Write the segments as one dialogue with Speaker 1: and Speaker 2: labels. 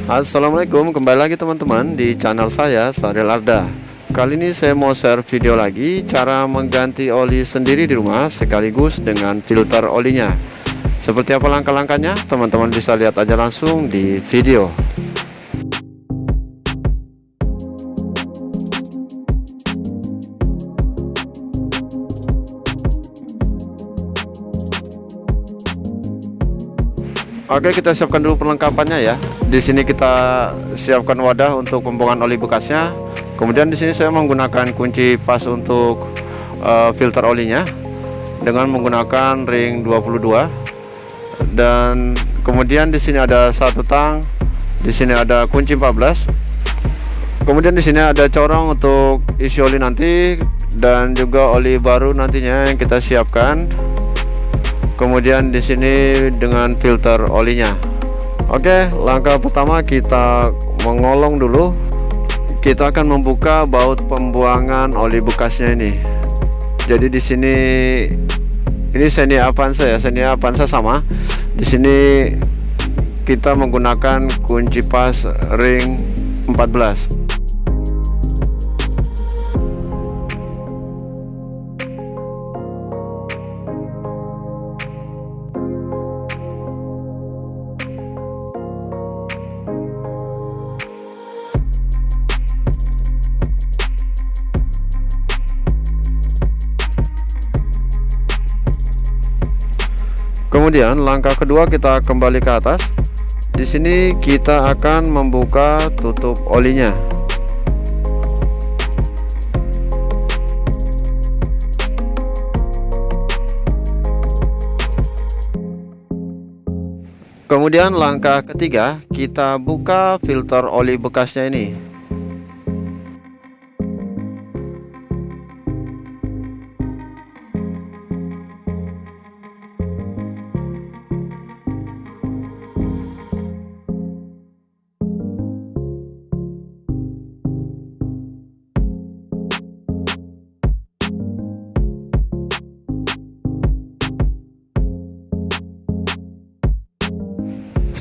Speaker 1: Assalamualaikum, kembali lagi teman-teman di channel saya, Sahril Arda. Kali ini saya mau share video lagi cara mengganti oli sendiri di rumah sekaligus dengan filter olinya. Seperti apa langkah-langkahnya? Teman-teman bisa lihat aja langsung di video. Oke, kita siapkan dulu perlengkapannya ya. Di sini kita siapkan wadah untuk pembuangan oli bekasnya. Kemudian di sini saya menggunakan kunci pas untuk filter olinya dengan menggunakan ring 22. Dan kemudian di sini ada satu tang, di sini ada kunci 14. Kemudian di sini ada corong untuk isi oli nanti dan juga oli baru nantinya yang kita siapkan. Kemudian di sini dengan filter olinya. Oke, langkah pertama kita mengolong dulu. Kita akan membuka baut pembuangan oli bekasnya ini. Jadi di sini ini Xenia Avanza ya, Xenia Avanza sama. Di sini kita menggunakan kunci pas ring 14. Kemudian langkah kedua kita kembali ke atas. Di sini kita akan membuka tutup olinya. Kemudian langkah ketiga kita buka filter oli bekasnya ini.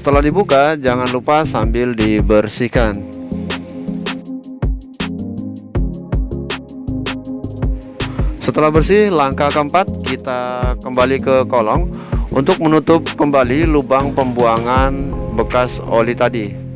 Speaker 1: Setelah dibuka, jangan lupa sambil dibersihkan. Setelah bersih, langkah keempat kita kembali ke kolong untuk menutup kembali lubang pembuangan bekas oli tadi.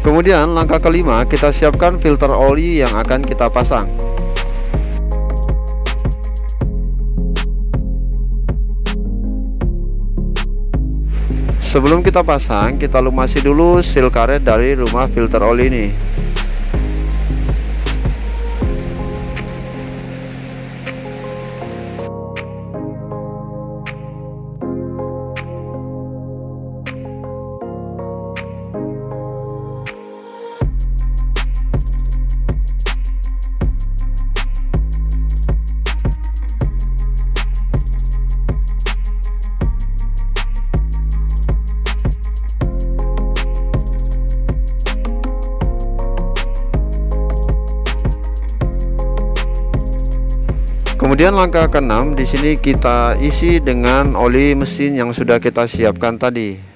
Speaker 1: Kemudian langkah kelima kita siapkan filter oli yang akan kita pasang. Sebelum kita pasang, kita lumasi dulu seal karet dari rumah filter oli ini. Kemudian langkah keenam, di sini kita isi dengan oli mesin yang sudah kita siapkan tadi.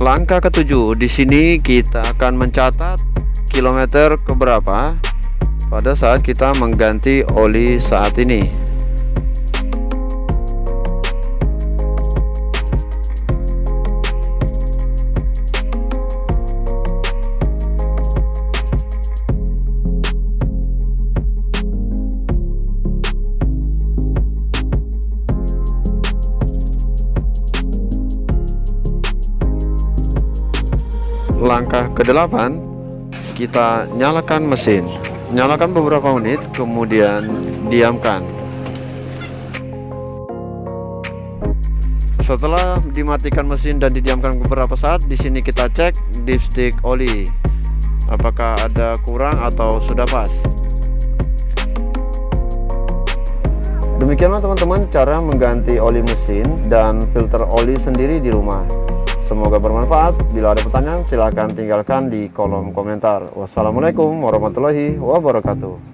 Speaker 1: Langkah ketujuh, di sini kita akan mencatat kilometer keberapa pada saat kita mengganti oli saat ini. Langkah ke-8, kita nyalakan mesin. Nyalakan beberapa menit, kemudian diamkan. Setelah dimatikan mesin dan didiamkan beberapa saat, di sini kita cek dipstick oli. Apakah ada kurang atau sudah pas. Demikianlah teman-teman cara mengganti oli mesin dan filter oli sendiri di rumah. Semoga bermanfaat. Bila ada pertanyaan silahkan tinggalkan di kolom komentar. Wassalamualaikum warahmatullahi wabarakatuh.